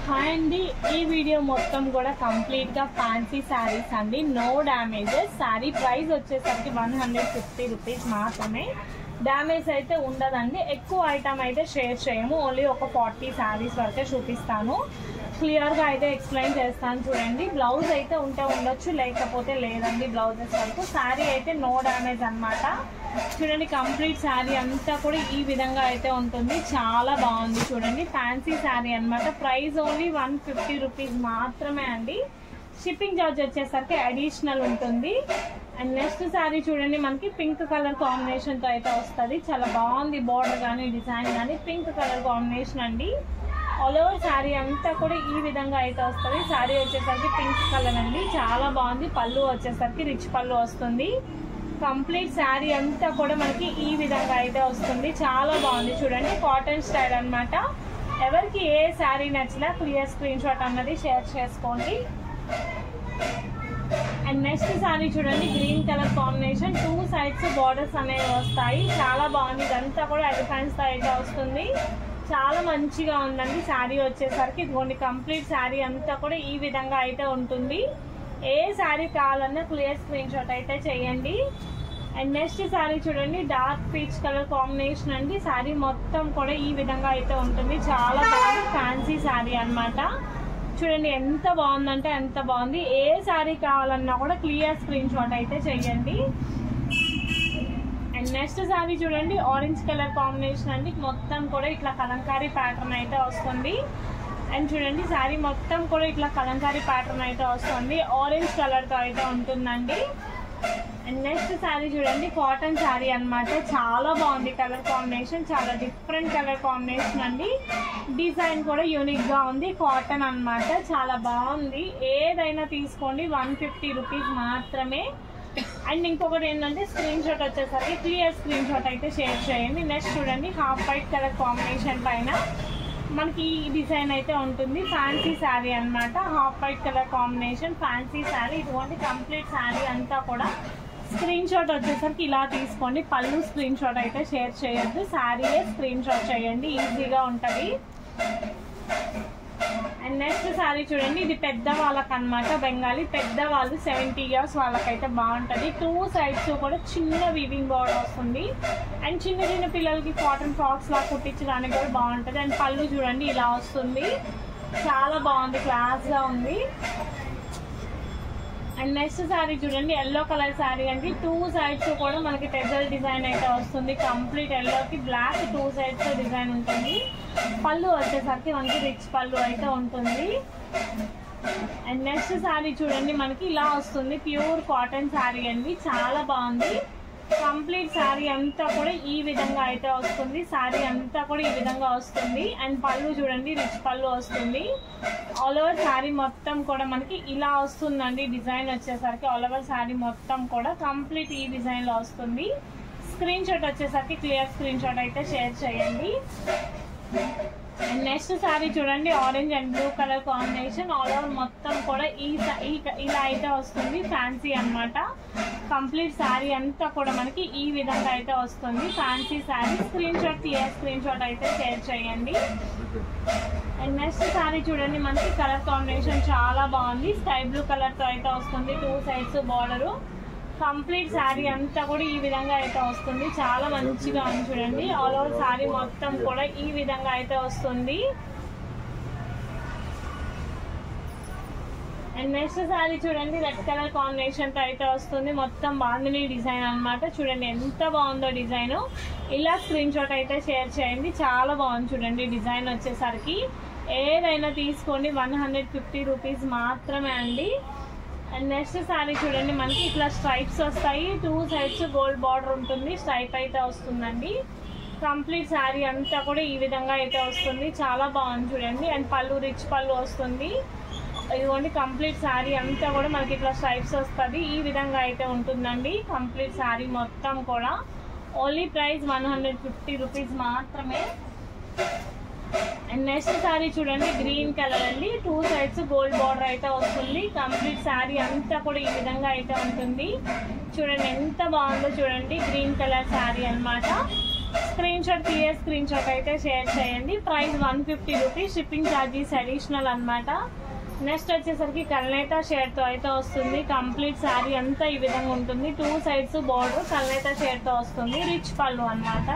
Hi అండి, ఈ video మొత్తం కూడా కంప్లీట్ గా ఫ్యాన్సీ శారీస్ అండి. No damages. శారీ ప్రైస్ వచ్చేసరికి 150 రూపీస్ మాత్రమే. డ్యామేజ్ అయితే ఉండదండి. ఎక్కువ ఐటమ్ అయితే షేర్ చేయము, ఓన్లీ ఒక 40 శారీస్ వరకే చూపిస్తాను. క్లియర్గా అయితే ఎక్స్ప్లెయిన్ చేస్తాను చూడండి. బ్లౌజ్ అయితే ఉంటే ఉండొచ్చు, లేకపోతే లేదండి. బ్లౌజెస్ వరకు శారీ అయితే నో డ్యామేజ్ అనమాట. చూడండి, కంప్లీట్ శారీ అంతా కూడా ఈ విధంగా అయితే ఉంటుంది. చాలా బాగుంది చూడండి. ఫ్యాన్సీ శారీ అనమాట. ప్రైస్ ఓన్లీ 150 రూపీస్ మాత్రమే అండి. షిప్పింగ్ ఛార్జ్ వచ్చేసరికి అడిషనల్ ఉంటుంది. అండ్ నెక్స్ట్ శారీ చూడండి, మనకి పింక్ కలర్ కాంబినేషన్తో అయితే వస్తుంది. చాలా బాగుంది. బార్డర్ కానీ డిజైన్ కానీ పింక్ కలర్ కాంబినేషన్ అండి. ఆల్ ఓవర్ శారీ అంతా కూడా ఈ విధంగా అయితే వస్తుంది. శారీ వచ్చేసరికి పింక్ కలర్ అండి. చాలా బాగుంది. పళ్ళు వచ్చేసరికి రిచ్ పళ్ళు వస్తుంది. కంప్లీట్ శారీ అంతా కూడా మనకి ఈ విధంగా అయితే వస్తుంది. చాలా బాగుంది చూడండి. కాటన్ స్టైల్ అనమాట. ఎవరికి ఏ శారీ నచ్చినా క్లియర్ స్క్రీన్ షాట్ అన్నది షేర్ చేసుకోండి. అండ్ నెక్స్ట్ శారీ చూడండి, green colour combination. 2 sides borders అనేవి వస్తాయి. చాలా బాగుంది. ఇదంతా కూడా ఎలిఫెంట్స్ తో అయితే వస్తుంది. చాలా మంచిగా ఉందండి శారీ వచ్చేసరికి. ఇదిగోండి, కంప్లీట్ శారీ అంతా కూడా ఈ విధంగా అయితే ఉంటుంది. ఏ శారీ కావాలన్నా క్లియర్ స్క్రీన్ షాట్ అయితే చేయండి. అండ్ నెక్స్ట్ శారీ చూడండి, డార్క్ పీచ్ కలర్ కాంబినేషన్ అండి. శారీ మొత్తం కూడా ఈ విధంగా అయితే ఉంటుంది. చాలా బాగుంది. ఫ్యాన్సీ శారీ అనమాట. చూడండి ఎంత బాగుందంటే ఎంత బాగుంది. ఏ శారీ కావాలన్నా కూడా క్లియర్ స్క్రీన్ షాట్ అయితే చేయండి. అండ్ నెక్స్ట్ శారీ చూడండి, ఆరెంజ్ కలర్ కాంబినేషన్ అండి. మొత్తం కూడా ఇట్లా కలంకారీ ప్యాటర్న్ అయితే వస్తుంది. అండ్ చూడండి, శారీ మొత్తం కూడా ఇట్లా కలంకారీ ప్యాటర్న్ అయితే వస్తుంది. ఆరెంజ్ కలర్తో అయితే ఉంటుందండి. అండ్ నెక్స్ట్ శారీ చూడండి, కాటన్ శారీ అనమాట. చాలా బాగుంది కలర్ కాంబినేషన్. చాలా డిఫరెంట్ కలర్ కాంబినేషన్ అండి. డిజైన్ కూడా యూనిక్ గా ఉంది. కాటన్ అనమాట. చాలా బాగుంది. ఏదైనా తీసుకోండి, 150 రూపీస్ మాత్రమే. అండ్ ఇంకొకటి ఏంటంటే, స్క్రీన్ షాట్ వచ్చేసరికి క్లియర్ స్క్రీన్ షాట్ అయితే షేర్ చేయండి. నెక్స్ట్ చూడండి, హాఫ్ వైట్ కలర్ కాంబినేషన్ పైన మనకి ఈ డిజైన్ అయితే ఉంటుంది. ఫ్యాన్సీ శారీ అనమాట. Half white colour combination fancy sari. ఇటువంటి కంప్లీట్ శారీ అంతా కూడా స్క్రీన్ షాట్ వచ్చేసరికి ఇలా తీసుకోండి. పళ్ళు స్క్రీన్ షాట్ అయితే షేర్ చేయొద్దు, శారీయే స్క్రీన్ షాట్ చేయండి. ఈజీగా ఉంటుంది. అండ్ నెక్స్ట్ శారీ చూడండి, ఇది పెద్ద వాళ్ళకి అనమాట. బెంగాలీ పెద్దవాళ్ళు 70 ఇయర్స్ వాళ్ళకైతే బాగుంటుంది. 2 సైడ్స్ కూడా చిన్న వీవింగ్ బార్డర్ వస్తుంది. అండ్ చిన్న చిన్న పిల్లలకి కాటన్ ఫ్రాక్స్ లా కుట్టించడానికి కూడా బాగుంటుంది. అండ్ పళ్ళు చూడండి ఇలా వస్తుంది. చాలా బాగుంది, క్లాస్ గా ఉంది. అండ్ నెక్స్ట్ శారీ చూడండి, ఎల్లో కలర్ శారీ అండి. 2 సైడ్స్ కూడా మనకి టెజల్ డిజైన్ అయితే వస్తుంది. కంప్లీట్ ఎల్లోకి బ్లాక్ 2 సైడ్స్ డిజైన్ ఉంటుంది. పళ్ళు వచ్చేసరికి మనకి రిచ్ పళ్ళు అయితే ఉంటుంది. అండ్ నెక్స్ట్ శారీ చూడండి, మనకి ఇలా వస్తుంది. ప్యూర్ కాటన్ శారీ అండి. చాలా బాగుంది. కంప్లీట్ శారీ అంతా కూడా ఈ విధంగా అయితే వస్తుంది. శారీ అంతా కూడా ఈ విధంగా వస్తుంది. అండ్ పళ్ళు చూడండి, రిచ్ పళ్ళు వస్తుంది. ఆల్ ఓవర్ శారీ మొత్తం కూడా మనకి ఇలా వస్తుందండి. డిజైన్ వచ్చేసరికి ఆల్ ఓవర్ శారీ మొత్తం కూడా కంప్లీట్ ఈ డిజైన్ లో వస్తుంది. స్క్రీన్ షాట్ వచ్చేసరికి క్లియర్ స్క్రీన్ షాట్ అయితే షేర్ చేయండి. అండ్ నెక్స్ట్ శారీ చూడండి, orange and blue colour combination. All over మొత్తం కూడా ఇలా అయితే వస్తుంది. ఫ్యాన్సీ అనమాట. కంప్లీట్ శారీ అంతా కూడా మనకి ఈ విధంగా అయితే వస్తుంది. Fancy sari. Screen shot clear screen shot అయితే షేర్ చేయండి. అండ్ నెక్స్ట్ శారీ చూడండి, మనకి కలర్ కాంబినేషన్ చాలా బాగుంది. స్కై బ్లూ కలర్ తో అయితే వస్తుంది. 2 సైడ్స్ బార్డరు. కంప్లీట్ శారీ అంతా కూడా ఈ విధంగా అయితే వస్తుంది. చాలా మంచిగా ఉంది చూడండి. ఆల్ ఓవర్ శారీ మొత్తం కూడా ఈ విధంగా అయితే వస్తుంది. అండ్ నెక్స్ట్ శారీ చూడండి, రెడ్ కలర్ కాంబినేషన్ తో అయితే వస్తుంది. మొత్తం బాందిని డిజైన్ అనమాట. చూడండి ఎంత బాగుందో డిజైన్. ఇలా స్క్రీన్ షాట్ అయితే షేర్ చేయండి. చాలా బాగుంది చూడండి డిజైన్ వచ్చేసరికి. ఏదైనా తీసుకోండి, 150 రూపీస్ మాత్రమే అండి. అండ్ నెక్స్ట్ శారీ చూడండి, మనకి ఇట్లా స్ట్రైప్స్ వస్తాయి. 2 సైడ్స్ గోల్డ్ బార్డర్ ఉంటుంది. స్ట్రైప్ అయితే వస్తుందండి. కంప్లీట్ శారీ అంతా కూడా ఈ విధంగా అయితే వస్తుంది. చాలా బాగుంది చూడండి. అండ్ పళ్ళు రిచ్ పళ్ళు వస్తుంది. ఇదిగోండి, కంప్లీట్ శారీ అంతా కూడా మనకి ఇట్లా స్ట్రైప్స్ వస్తుంది. ఈ విధంగా అయితే ఉంటుందండి కంప్లీట్ శారీ మొత్తం కూడా. ఓన్లీ ప్రైస్ 150 రూపీస్ మాత్రమే. అండ్ నెక్స్ట్ శారీ చూడండి, గ్రీన్ కలర్ అండి. 2 సైడ్స్ గోల్డ్ బార్డర్ అయితే వస్తుంది. కంప్లీట్ శారీ అంతా కూడా ఈ విధంగా అయితే ఉంటుంది. చూడండి ఎంత బాగుందో చూడండి. గ్రీన్ కలర్ శారీ అనమాట. క్లియర్ స్క్రీన్ షాట్ అయితే షేర్ చేయండి. Price 150 rupees, shipping charges additional అనమాట. నెక్స్ట్ వచ్చేసరికి కల్నేతా షేడ్తో అయితే వస్తుంది. కంప్లీట్ శారీ అంతా ఈ విధంగా ఉంటుంది. 2 సైడ్స్ బార్డర్ కల్నేతా షేడ్తో వస్తుంది. రిచ్ పళ్ళు అనమాట.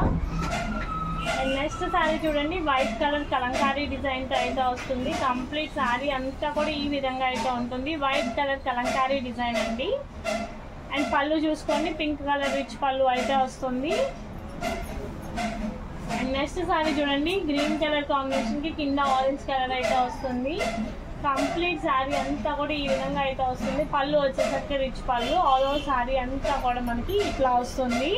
అండ్ నెక్స్ట్ శారీ చూడండి, వైట్ కలర్ కలంకారీ డిజైన్తో అయితే వస్తుంది. కంప్లీట్ శారీ అంతా కూడా ఈ విధంగా అయితే ఉంటుంది. వైట్ కలర్ కలంకారీ డిజైన్ అండి. అండ్ పళ్ళు చూసుకోండి, పింక్ కలర్ రిచ్ పళ్ళు అయితే వస్తుంది. అండ్ నెక్స్ట్ శారీ చూడండి, గ్రీన్ కలర్ కాంబినేషన్కి కింద ఆరెంజ్ కలర్ అయితే వస్తుంది. కంప్లీట్ శారీ అంతా కూడా ఈ విధంగా అయితే వస్తుంది. పళ్ళు వచ్చేసరికి రిచ్ పళ్ళు. ఆల్ ఓవర్ శారీ అంతా కూడా మనకి ఇట్లా వస్తుంది.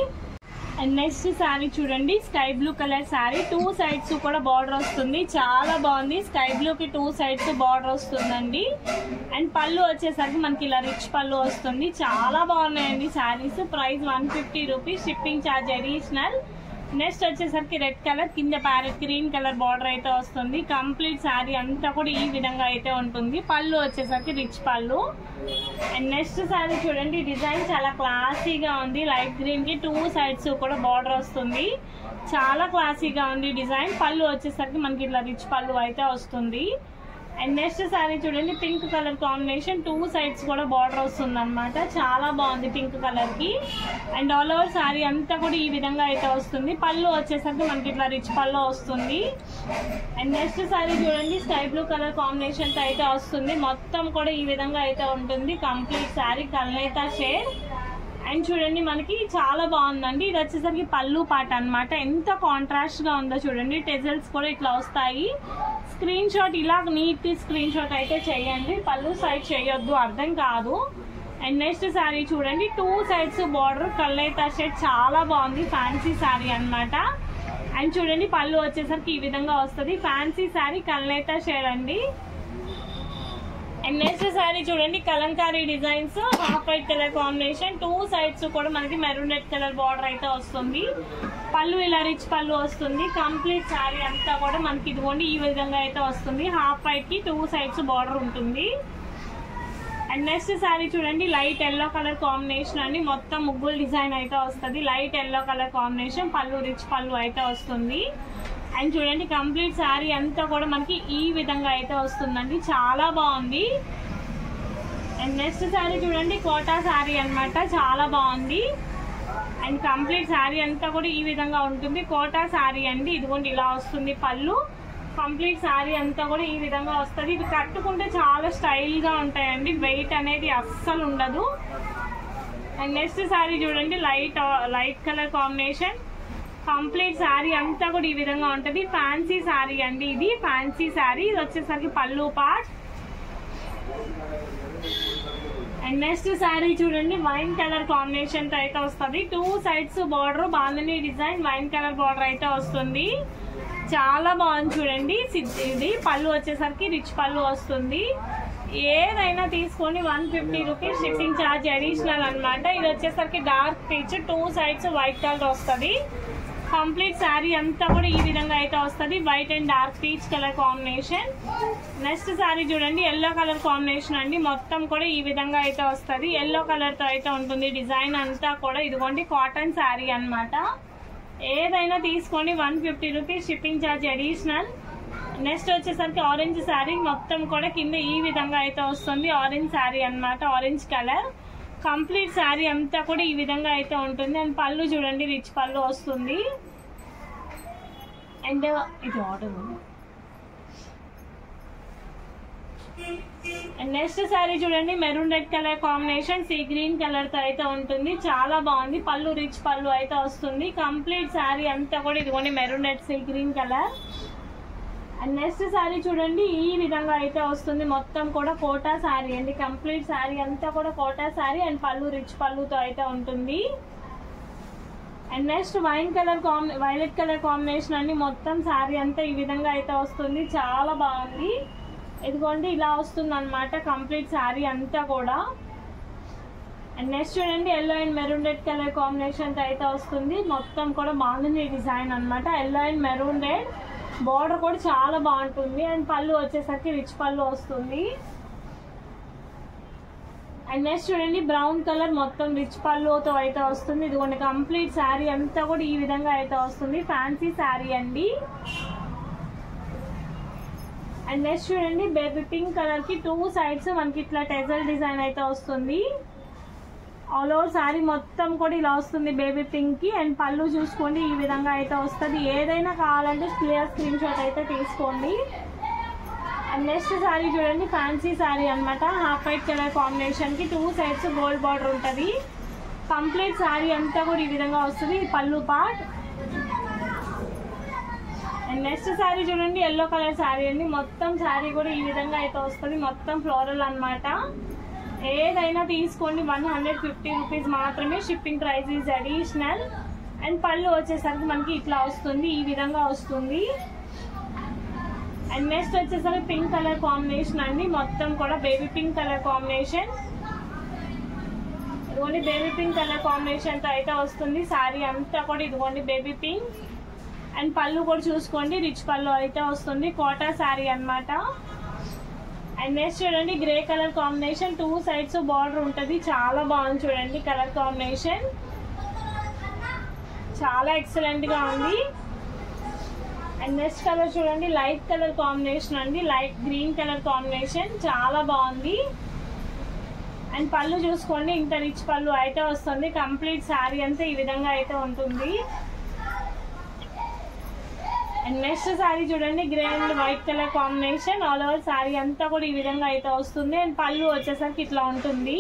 అండ్ నెక్స్ట్ శారీ చూడండి, sky blue colour sari. 2 sides కూడా బార్డర్ వస్తుంది. చాలా బాగుంది. స్కై బ్లూకి 2 సైడ్స్ బార్డర్ వస్తుందండి. అండ్ పళ్ళు వచ్చేసరికి మనకి ఇలా రిచ్ పళ్ళు వస్తుంది. చాలా బాగున్నాయండి saris. Price 150 rupees, shipping charge additional. Next వచ్చేసరికి రెడ్ కలర్ కింద ప్యారెట్ గ్రీన్ కలర్ బార్డర్ అయితే వస్తుంది. కంప్లీట్ శారీ అంతా కూడా ఈ విధంగా అయితే ఉంటుంది. పళ్ళు వచ్చేసరికి రిచ్ పళ్ళు. అండ్ నెక్స్ట్ శారీ చూడండి, డిజైన్ చాలా క్లాసీగా ఉంది. లైట్ గ్రీన్ కి 2 సైడ్స్ కూడా బార్డర్ వస్తుంది. చాలా క్లాసీగా ఉంది డిజైన్. పళ్ళు వచ్చేసరికి మనకి ఇట్లా రిచ్ పళ్ళు అయితే వస్తుంది. అండ్ నెక్స్ట్ శారీ చూడండి, పింక్ కలర్ కాంబినేషన్. 2 సైడ్స్ కూడా బార్డర్ వస్తుంది అనమాట. చాలా బాగుంది పింక్ కలర్ కి. అండ్ ఆల్ ఓవర్ శారీ అంతా కూడా ఈ విధంగా అయితే వస్తుంది. పళ్ళు వచ్చేసరికి మనకి ఇట్లా రిచ్ పళ్ళు వస్తుంది. అండ్ నెక్స్ట్ శారీ చూడండి, స్కై బ్లూ కలర్ కాంబినేషన్ తో అయితే వస్తుంది. మొత్తం కూడా ఈ విధంగా అయితే ఉంటుంది. కంప్లీట్ శారీ కల్నేతా షేడ్. అండ్ చూడండి, మనకి చాలా బాగుందండి. ఇది వచ్చేసరికి పళ్ళు పాట అనమాట. ఎంత కాంట్రాస్ట్ గా ఉందో చూడండి. టెజల్స్ కూడా ఇట్లా వస్తాయి. స్క్రీన్ షాట్ ఇలా నీట్ స్క్రీన్ షాట్ అయితే చేయండి. పళ్ళు సైడ్ చేయొద్దు, అర్థం కాదు. అండ్ నెక్స్ట్ శారీ చూడండి, 2 సైడ్స్ బార్డర్ కల్నేతా షేడ్. చాలా బాగుంది. ఫ్యాన్సీ శారీ అనమాట. అండ్ చూడండి, పళ్ళు వచ్చేసరికి ఈ విధంగా వస్తుంది. ఫ్యాన్సీ శారీ కల్నేతా షేడ్ అండి. అండ్ నెక్స్ట్ శారీ చూడండి, Kalamkari designs, half white colour combination. 2 sides కూడా మనకి మెరూన్ రెడ్ కలర్ బార్డర్ అయితే వస్తుంది. పళ్ళు ఇలా రిచ్ పళ్ళు వస్తుంది. కంప్లీట్ శారీ అంతా కూడా మనకి ఇదిగోండి ఈ విధంగా అయితే వస్తుంది. హాఫ్ వైట్ కి 2 సైడ్స్ బార్డర్ ఉంటుంది. అండ్ నెక్స్ట్ శారీ చూడండి, లైట్ ఎల్లో కలర్ కాంబినేషన్ అండి. మొత్తం ముగ్గులు డిజైన్ అయితే వస్తుంది. Light yellow colour combination. పళ్ళు రిచ్ పళ్ళు అయితే వస్తుంది. అండ్ చూడండి, కంప్లీట్ శారీ అంతా కూడా మనకి ఈ విధంగా అయితే వస్తుందండి. చాలా బాగుంది. అండ్ నెక్స్ట్ శారీ చూడండి, కోటా శారీ అనమాట. చాలా బాగుంది. అండ్ కంప్లీట్ శారీ అంతా కూడా ఈ విధంగా ఉంటుంది. కోటా శారీ అండి. ఇదిగోండి ఇలా వస్తుంది పళ్ళు. కంప్లీట్ శారీ అంతా కూడా ఈ విధంగా వస్తుంది. ఇది కట్టుకుంటే చాలా స్టైల్ గా ఉంటాయండి. వెయిట్ అనేది అస్సలు ఉండదు. అండ్ నెక్స్ట్ శారీ చూడండి, light colour combination. Complete sari అంతా కూడా ఈ విధంగా ఉంటుంది. ఫ్యాన్సీ శారీ అండి. ఇది ఫ్యాన్సీ శారీ. ఇది వచ్చేసరికి పళ్ళు పార్ట్. అండ్ నెక్స్ట్ శారీ చూడండి, వైన్ కలర్ కాంబినేషన్ తో అయితే వస్తుంది. 2 sides border bandhani design wine colour border అయితే వస్తుంది. చాలా బాగుంది చూడండి. ఇది పళ్ళు వచ్చేసరికి రిచ్ పళ్ళు వస్తుంది. ఏదైనా తీసుకొని 150 రూపీస్, షిప్పింగ్ ఛార్జ్ అడిషనల్ అనమాట. ఇది వచ్చేసరికి dark peach, 2 sides white colour వస్తుంది. కంప్లీట్ శారీ అంతా కూడా ఈ విధంగా అయితే వస్తుంది. White and dark peach colour combination. Next sari చూడండి, ఎల్లో కలర్ కాంబినేషన్ అండి. మొత్తం కూడా ఈ విధంగా అయితే వస్తుంది. ఎల్లో కలర్ తో అయితే ఉంటుంది. డిజైన్ అంతా కూడా ఇదిగోండి కాటన్ శారీ అనమాట. ఏదైనా తీసుకోండి 150 rupees, shipping charge additional. Next వచ్చేసరికి ఆరెంజ్ శారీ. మొత్తం కూడా కింద ఈ విధంగా అయితే వస్తుంది. ఆరెంజ్ శారీ అనమాట. Orange colour. కంప్లీట్ శారీ అంతా కూడా ఈ విధంగా అయితే ఉంటుంది. అండ్ పళ్ళు చూడండి రిచ్ పళ్ళు వస్తుంది. అండ్ ఇది ఆర్డర్. అండ్ నెక్స్ట్ శారీ చూడండి, maroon red colour combination, sea green colour తో అయితే ఉంటుంది. చాలా బాగుంది. పళ్ళు రిచ్ పళ్ళు అయితే వస్తుంది. కంప్లీట్ శారీ అంతా కూడా ఇదిగోండి maroon red sea green colour. And next sari చూడండి, ఈ విధంగా అయితే వస్తుంది. మొత్తం కూడా కోటా శారీ అండి. కంప్లీట్ శారీ అంతా కూడా కోటా శారీ. అండ్ పళ్ళు రిచ్ పళ్ళుతో అయితే ఉంటుంది. And next violet colour combination అండి. మొత్తం శారీ అంతా ఈ విధంగా అయితే వస్తుంది. చాలా బాగుంది. ఇదిగోండి ఇలా వస్తుంది అనమాట కంప్లీట్ శారీ అంతా కూడా. అండ్ నెక్స్ట్ చూడండి, yellow and maroon red colour combination తో అయితే వస్తుంది. మొత్తం కూడా బాగుంది డిజైన్ అనమాట. Yellow and maroon red. Border కూడా చాలా బాగుంటుంది. అండ్ పళ్ళు వచ్చేసరికి రిచ్ పళ్ళు వస్తుంది. అండ్ నెక్స్ట్ చూడండి బ్రౌన్ కలర్ మొత్తం రిచ్ పళ్ళుతో అయితే వస్తుంది. ఇదిగోండి కంప్లీట్ శారీ అంతా కూడా ఈ విధంగా అయితే వస్తుంది. ఫ్యాన్సీ శారీ అండి. అండ్ నెక్స్ట్ చూడండి బేబీ పింక్ కలర్ కి 2 సైడ్స్ మనకి ఇట్లా టెజల్ డిజైన్ అయితే వస్తుంది. ఆల్ ఓవర్ శారీ మొత్తం కూడా ఇలా వస్తుంది బేబీ పింక్ కి. అండ్ పళ్ళు చూసుకోండి ఈ విధంగా అయితే వస్తుంది. ఏదైనా కావాలంటే క్లియర్ స్క్రీన్ షాట్ అయితే తీసుకోండి. అండ్ నెక్స్ట్ శారీ చూడండి ఫ్యాన్సీ శారీ అనమాట. హాఫ్ వైట్ కలర్ కాంబినేషన్ కి 2 సైడ్స్ గోల్డ్ బార్డర్ ఉంటుంది. కంప్లీట్ శారీ అంతా కూడా ఈ విధంగా వస్తుంది. పళ్ళు పార్ట్. అండ్ నెక్స్ట్ శారీ చూడండి ఎల్లో కలర్ శారీ అండి. మొత్తం శారీ కూడా ఈ విధంగా అయితే వస్తుంది. మొత్తం ఫ్లోరల్ అనమాట. ఏదైనా తీసుకోండి 150 రూపీస్ మాత్రమే. Shipping price is additional. And పళ్ళు వచ్చేసరికి మనకి ఇట్లా వస్తుంది, ఈ విధంగా వస్తుంది. అండ్ నెక్స్ట్ వచ్చేసరికి పింక్ కలర్ కాంబినేషన్ అండి. మొత్తం కూడా బేబీ పింక్ కలర్ కాంబినేషన్. ఇదిగోండి బేబీ పింక్ కలర్ కాంబినేషన్ తో అయితే వస్తుంది. శారీ అంతా కూడా ఇదిగోండి బేబీ పింక్. అండ్ పళ్ళు కూడా చూసుకోండి రిచ్ పళ్ళు అయితే వస్తుంది. కోటా శారీ అనమాట. అండ్ నెక్స్ట్ చూడండి grey colour combination. 2 sides border ఉంటుంది. చాలా బాగుంది చూడండి కలర్ కాంబినేషన్. చాలా ఎక్సలెంట్ గా ఉంది. అండ్ నెక్స్ట్ కలర్ చూడండి లైట్ కలర్ కాంబినేషన్ అండి. లైట్ గ్రీన్ కలర్ కాంబినేషన్ చాలా బాగుంది. అండ్ పళ్ళు చూసుకోండి ఇంత రిచ్ పళ్ళు అయితే వస్తుంది. కంప్లీట్ శారీ అంతా ఈ విధంగా అయితే ఉంటుంది. అండ్ నెక్స్ట్ శారీ చూడండి grey and white colour combination. All over sari అంతా కూడా ఈ విధంగా అయితే వస్తుంది. అండ్ పళ్ళు వచ్చేసరికి ఇట్లా ఉంటుంది.